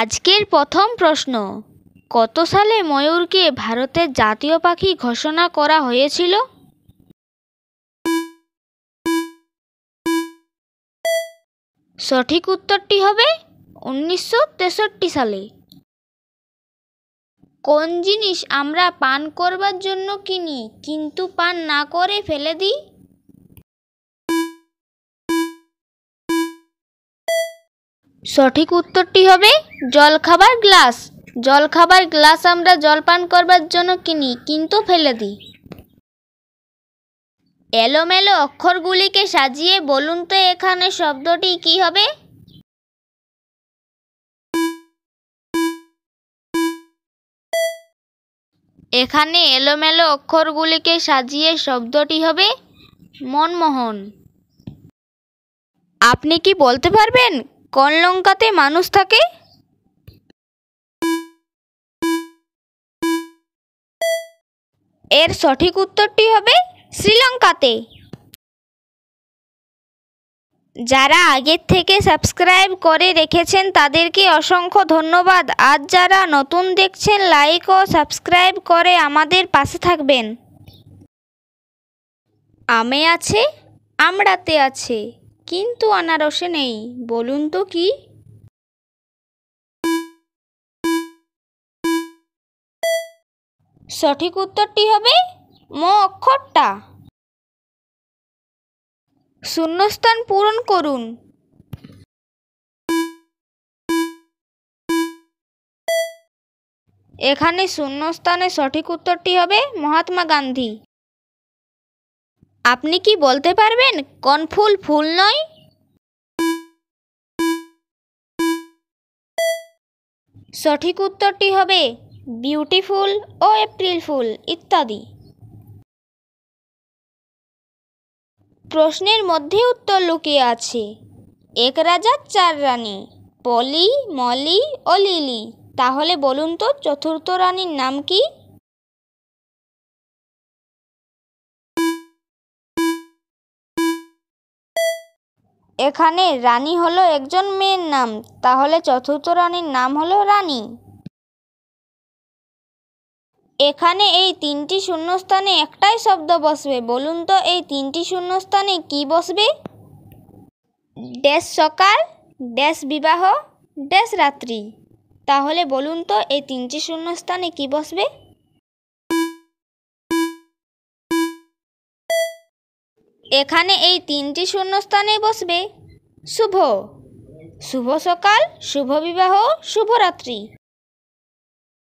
আজকের প্রথম প্রশ্ন, কত সালে ময়ূরকে ভারতের জাতীয় পাখি ঘোষণা করা হয়েছিল? সঠিক উত্তরটি হবে 1963 সালে। কোন জিনিস আমরা পান করবার জন্য কিনি কিন্তু পান না করে ফেলে দিই? সঠিক উত্তরটি হবে জলখাবার গ্লাস। জলখাবার গ্লাস আমরা জল পান করবার জন্য কিনি কিন্তু ফেলে দিই। এলোমেলো অক্ষরগুলিকে সাজিয়ে বলুন তো এখানে শব্দটি কি হবে? এখানে এলোমেলো অক্ষরগুলিকে সাজিয়ে শব্দটি হবে মনমোহন। আপনি কি বলতে পারবেন কোন লঙ্কাতে মানুষ থাকে? এর সঠিক উত্তরটি হবে শ্রীলঙ্কাতে। যারা আগের থেকে সাবস্ক্রাইব করে রেখেছেন তাদেরকে অসংখ্য ধন্যবাদ। আজ যারা নতুন দেখছেন লাইক ও সাবস্ক্রাইব করে আমাদের পাশে থাকবেন। আমে আছে, আমড়াতে আছে, কিন্তু আনারসে নেই, বলুন তো কি? সঠিক উত্তরটি হবে ম অক্ষরটা। শূন্যস্থান পূরণ করুন। এখানে শূন্যস্থানের সঠিক উত্তরটি হবে মহাত্মা গান্ধী। আপনি কি বলতে পারবেন কোন ফুল ফুল নয়? সঠিক উত্তরটি হবে বিউটিফুল ও এপ্রিল ফুল ইত্যাদি। প্রশ্নের মধ্যে উত্তর লুকিয়ে আছে। এক রাজার 4 রানী, পলি, মলি ও লিলি। তাহলে বলুন তো চতুর্থ রানীর নাম কি? এখানে রানী হলো একজন মেয়ের নাম, তাহলে চতুর্থ রানীর নাম হলো রানী। এখানে এই 3টি শূন্যস্থানে একটাই শব্দ বসবে, বলুন তো এই 3টি শূন্যস্থানে কি বসবে? ড্যাশ সকাল, ড্যাশ বিবাহ, ড্যাশ রাত্রি। তাহলে বলুন তো এই 3টি শূন্যস্থানে কি বসবে? এখানে এই 3টি শূন্যস্থানে বসবে শুভ। শুভ সকাল, শুভ বিবাহ, শুভরাত্রি।